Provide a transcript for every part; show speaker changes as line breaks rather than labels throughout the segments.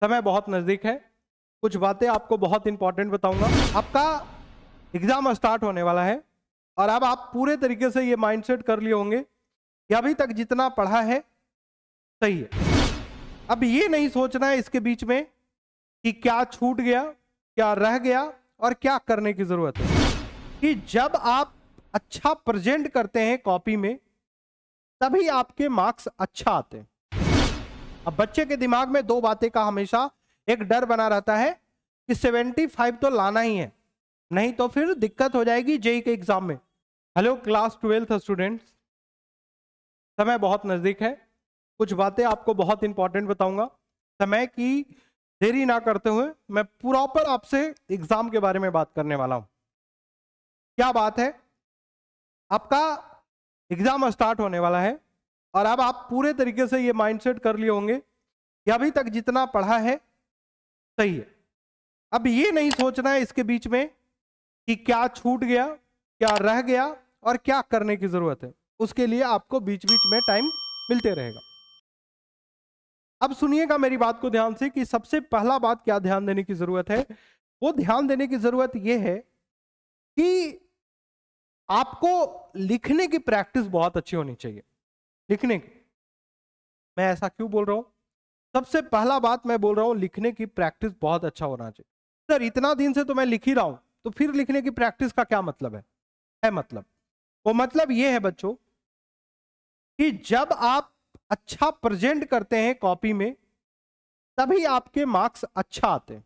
समय बहुत नजदीक है। कुछ बातें आपको बहुत इंपॉर्टेंट बताऊंगा। आपका एग्जाम स्टार्ट होने वाला है और अब आप पूरे तरीके से ये माइंडसेट कर लिए होंगे कि अभी तक जितना पढ़ा है सही है। अब ये नहीं सोचना है इसके बीच में कि क्या छूट गया, क्या रह गया और क्या करने की जरूरत है। कि जब आप अच्छा प्रेजेंट करते हैं कॉपी में तभी आपके मार्क्स अच्छा आते हैं। अब बच्चे के दिमाग में दो बातें का हमेशा एक डर बना रहता है कि 75 तो लाना ही है, नहीं तो फिर दिक्कत हो जाएगी जेई के एग्जाम में। हेलो क्लास 12th स्टूडेंट्स, समय बहुत नजदीक है। कुछ बातें आपको बहुत इंपॉर्टेंट बताऊंगा। समय की देरी ना करते हुए मैं प्रॉपर आपसे एग्जाम के बारे में बात करने वाला हूं। क्या बात है, आपका एग्जाम स्टार्ट होने वाला है और अब आप पूरे तरीके से ये माइंडसेट कर लिए होंगे कि अभी तक जितना पढ़ा है सही है। अब ये नहीं सोचना है इसके बीच में कि क्या छूट गया, क्या रह गया और क्या करने की जरूरत है। उसके लिए आपको बीच बीच में टाइम मिलते रहेगा। अब सुनिएगा मेरी बात को ध्यान से कि सबसे पहला बात क्या ध्यान देने की जरूरत है। वो ध्यान देने की जरूरत यह है कि आपको लिखने की प्रैक्टिस बहुत अच्छी होनी चाहिए। लिखने की, मैं ऐसा क्यों बोल रहा हूं? सबसे पहला बात मैं बोल रहा हूं लिखने की प्रैक्टिस बहुत अच्छा होना चाहिए। सर इतना दिन से तो मैं लिख ही रहा हूं, तो फिर लिखने की प्रैक्टिस का क्या मतलब है मतलब वो मतलब ये है बच्चों कि जब आप अच्छा प्रेजेंट करते हैं कॉपी में तभी आपके मार्क्स अच्छा आते हैं।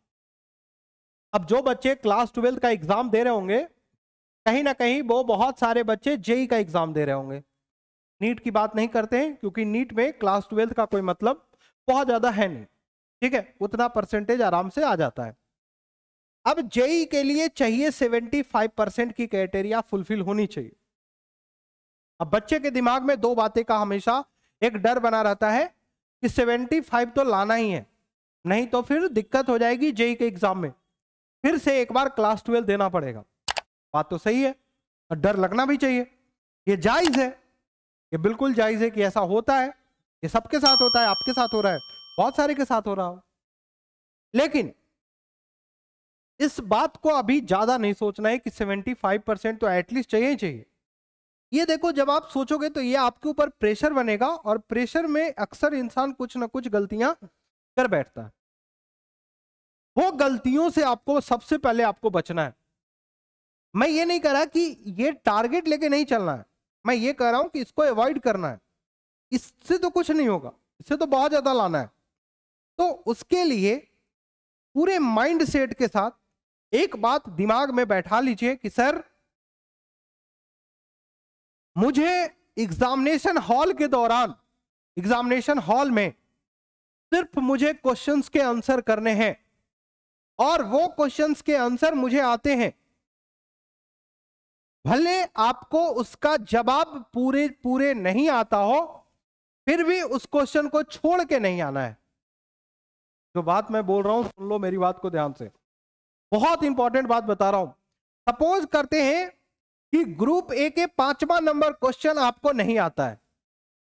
अब जो बच्चे क्लास 12 का एग्जाम दे रहे होंगे, कहीं ना कहीं वो बहुत सारे बच्चे जेई का एग्जाम दे रहे होंगे। नीट की बात नहीं करते हैं क्योंकि नीट में क्लास 12 का कोई मतलब बहुत ज्यादा है नहीं, ठीक है, उतना परसेंटेज आराम से आ जाता है। अब जेई के लिए चाहिए 75% की क्राइटेरिया फुलफिल होनी चाहिए। अब बच्चे के दिमाग में दो बातें का हमेशा एक डर बना रहता है कि 75 तो लाना ही है, नहीं तो फिर दिक्कत हो जाएगी जेई के एग्जाम में, फिर से एक बार क्लास 12 देना पड़ेगा। बात तो सही है और डर लगना भी चाहिए, ये जायज है, ये बिल्कुल जायज है कि ऐसा होता है। ये सबके साथ होता है, आपके साथ हो रहा है, बहुत सारे के साथ हो रहा हो। लेकिन इस बात को अभी ज्यादा नहीं सोचना है कि 75% तो एटलीस्ट चाहिए ही चाहिए। ये देखो, जब आप सोचोगे तो ये आपके ऊपर प्रेशर बनेगा और प्रेशर में अक्सर इंसान कुछ ना कुछ गलतियां कर बैठता है। वो गलतियों से आपको सबसे पहले आपको बचना है। मैं ये नहीं कह रहा कि ये टारगेट लेके नहीं चलना है, मैं ये कह रहा हूं कि इसको अवॉइड करना है। इससे तो कुछ नहीं होगा, इससे तो बहुत ज्यादा लाना है। तो उसके लिए पूरे माइंड सेट के साथ एक बात दिमाग में बैठा लीजिए कि सर मुझे एग्जामिनेशन हॉल के दौरान, एग्जामिनेशन हॉल में सिर्फ मुझे क्वेश्चंस के आंसर करने हैं और वो क्वेश्चंस के आंसर मुझे आते हैं। भले आपको उसका जवाब पूरे पूरे नहीं आता हो, फिर भी उस क्वेश्चन को छोड़ के नहीं आना है। जो बात मैं बोल रहा हूं सुन लो मेरी बात को ध्यान से, बहुत इंपॉर्टेंट बात बता रहा हूं। सपोज करते हैं कि ग्रुप ए के 5वां नंबर क्वेश्चन आपको नहीं आता है,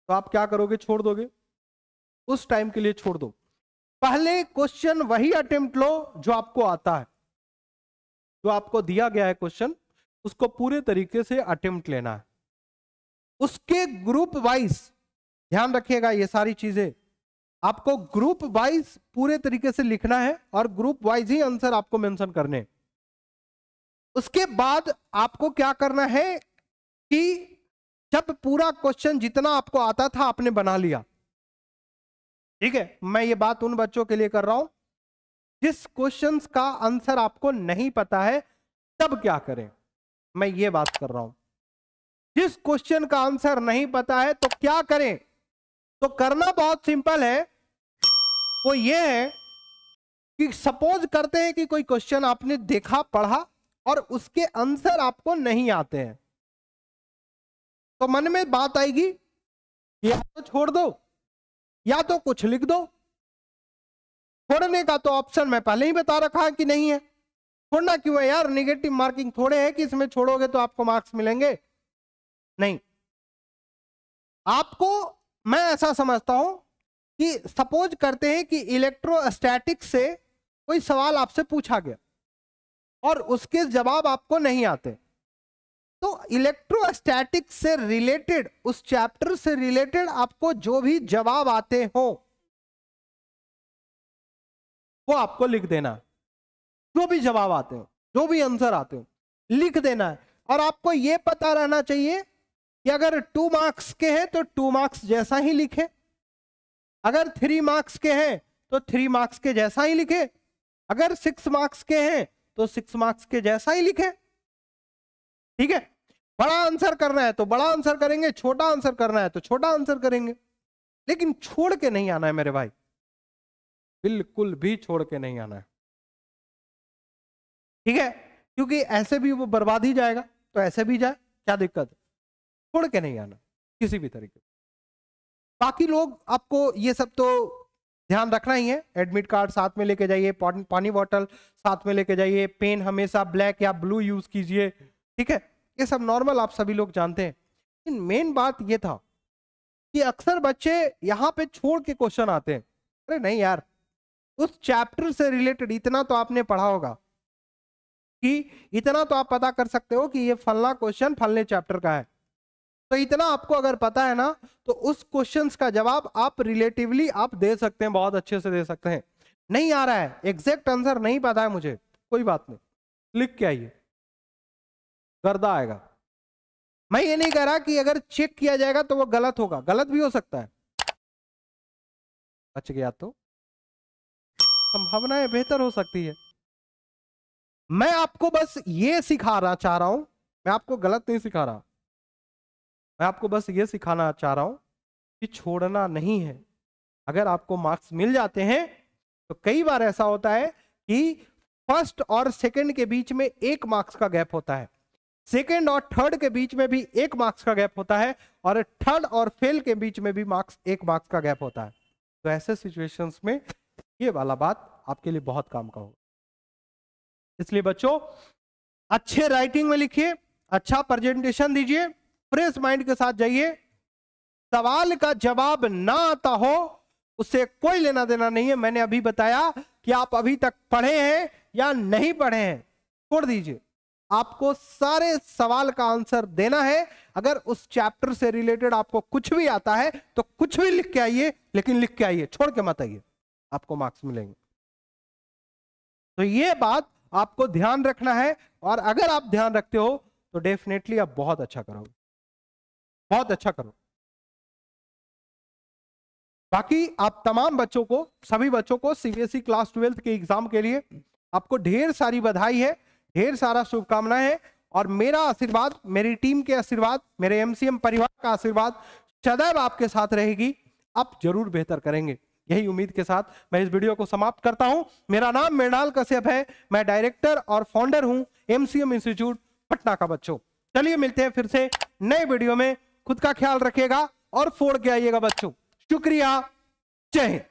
तो आप क्या करोगे? छोड़ दोगे? उस टाइम के लिए छोड़ दो। पहले क्वेश्चन वही अटेम्प्ट लो जो आपको आता है, जो आपको दिया गया है क्वेश्चन उसको पूरे तरीके से अटेम्प्ट लेना है। उसके ग्रुप वाइज ध्यान रखिएगा, ये सारी चीजें आपको ग्रुप वाइज पूरे तरीके से लिखना है और ग्रुप वाइज ही आंसर आपको मेंशन करने हैं। उसके बाद आपको क्या करना है कि जब पूरा क्वेश्चन जितना आपको आता था आपने बना लिया, ठीक है, मैं ये बात उन बच्चों के लिए कर रहा हूं जिस क्वेश्चंस का आंसर आपको नहीं पता है, तब क्या करें, मैं ये बात कर रहा हूं। जिस क्वेश्चन का आंसर नहीं पता है तो क्या करें? तो करना बहुत सिंपल है। वो ये है कि सपोज करते हैं कि कोई क्वेश्चन आपने देखा, पढ़ा और उसके आंसर आपको नहीं आते हैं, तो मन में बात आएगी या तो छोड़ दो या तो कुछ लिख दो। छोड़ने का तो ऑप्शन मैं पहले ही बता रखा है कि नहीं है। छोड़ना क्यों है यार? निगेटिव मार्किंग थोड़े है कि इसमें छोड़ोगे तो आपको मार्क्स मिलेंगे, नहीं। आपको, मैं ऐसा समझता हूं कि सपोज करते हैं कि इलेक्ट्रोस्टैटिक्स से कोई सवाल आपसे पूछा गया और उसके जवाब आपको नहीं आते, तो इलेक्ट्रोस्टैटिक्स से रिलेटेड, उस चैप्टर से रिलेटेड आपको जो भी जवाब आते हो वो आपको लिख देना है। जो भी जवाब आते हो, जो भी आंसर आते हो, लिख देना है। और आपको यह पता रहना चाहिए कि अगर 2 मार्क्स के हैं तो 2 मार्क्स जैसा ही लिखे, अगर 3 मार्क्स के हैं तो 3 मार्क्स के जैसा ही लिखे, अगर 6 मार्क्स के हैं तो 6 मार्क्स के जैसा ही लिखे। ठीक है, बड़ा आंसर करना है तो बड़ा आंसर करेंगे, छोटा आंसर करना है तो छोटा आंसर करेंगे, लेकिन छोड़ के नहीं आना है मेरे भाई, बिल्कुल भी छोड़ के नहीं आना है। ठीक है, क्योंकि ऐसे भी वो बर्बाद ही जाएगा, तो ऐसे भी जाए, क्या दिक्कत है, छोड़ के नहीं आना किसी भी तरीके। बाकी लोग आपको ये सब तो ध्यान रखना ही है, एडमिट कार्ड साथ में लेके जाइए, पानी बॉटल साथ में लेके जाइए, पेन हमेशा ब्लैक या ब्लू यूज कीजिए। ठीक है, ये सब नॉर्मल आप सभी लोग जानते हैं। लेकिन मेन बात ये था कि अक्सर बच्चे यहाँ पे छोड़ के क्वेश्चन आते हैं। अरे नहीं यार, उस चैप्टर से रिलेटेड इतना तो आपने पढ़ा होगा, कि इतना तो आप पता कर सकते हो कि ये फलना क्वेश्चन फलने चैप्टर का है। तो इतना आपको अगर पता है ना, तो उस क्वेश्चंस का जवाब आप रिलेटिवली आप दे सकते हैं, बहुत अच्छे से दे सकते हैं। नहीं आ रहा है, एग्जैक्ट आंसर नहीं पता है मुझे, कोई बात नहीं, लिख के आइए, गर्दा आएगा। मैं ये नहीं कह रहा कि अगर चेक किया जाएगा तो वो गलत होगा, गलत भी हो सकता है, बच गया तो संभावनाएं बेहतर हो सकती है। मैं आपको बस ये सिखाना चाह रहा हूं, मैं आपको गलत नहीं सिखा रहा, मैं आपको बस ये सिखाना चाह रहा हूं कि छोड़ना नहीं है। अगर आपको मार्क्स मिल जाते हैं तो कई बार ऐसा होता है कि फर्स्ट और सेकंड के बीच में 1 मार्क्स का गैप होता है, सेकंड और थर्ड के बीच में भी 1 मार्क्स का गैप होता है, और थर्ड और फेल के बीच में भी 1 मार्क्स का गैप होता है। तो ऐसे सिचुएशंस में ये वाला बात आपके लिए बहुत काम का होगा। इसलिए बच्चों, अच्छे राइटिंग में लिखिए, अच्छा प्रेजेंटेशन दीजिए, फ्रेश माइंड के साथ जाइए। सवाल का जवाब ना आता हो उससे कोई लेना देना नहीं है। मैंने अभी बताया कि आप अभी तक पढ़े हैं या नहीं पढ़े हैं, छोड़ दीजिए। आपको सारे सवाल का आंसर देना है। अगर उस चैप्टर से रिलेटेड आपको कुछ भी आता है तो कुछ भी लिख के आइए, लेकिन लिख के आइए, छोड़ के मत आइए, आपको मार्क्स मिलेंगे। तो ये बात आपको ध्यान रखना है, और अगर आप ध्यान रखते हो तो डेफिनेटली आप बहुत अच्छा करोगे, बहुत अच्छा करो। बाकी आप तमाम बच्चों को, सभी बच्चों को सीबीएसई क्लास 12 के एग्जाम के लिए आपको ढेर सारी बधाई है, ढेर सारा शुभकामनाएं हैं। और मेरा आशीर्वाद, मेरी टीम के आशीर्वाद, मेरे एमसीएम परिवार का आशीर्वाद सदैव आपके साथ रहेगी। आप जरूर बेहतर करेंगे, यही उम्मीद के साथ मैं इस वीडियो को समाप्त करता हूं। मेरा नाम मृणाल कश्यप है, मैं डायरेक्टर और फाउंडर हूं एमसीएम इंस्टीट्यूट पटना का। बच्चों चलिए मिलते हैं फिर से नए वीडियो में। खुद का ख्याल रखिएगा और फोड़ के आइएगा बच्चों। शुक्रिया, जय हिंद।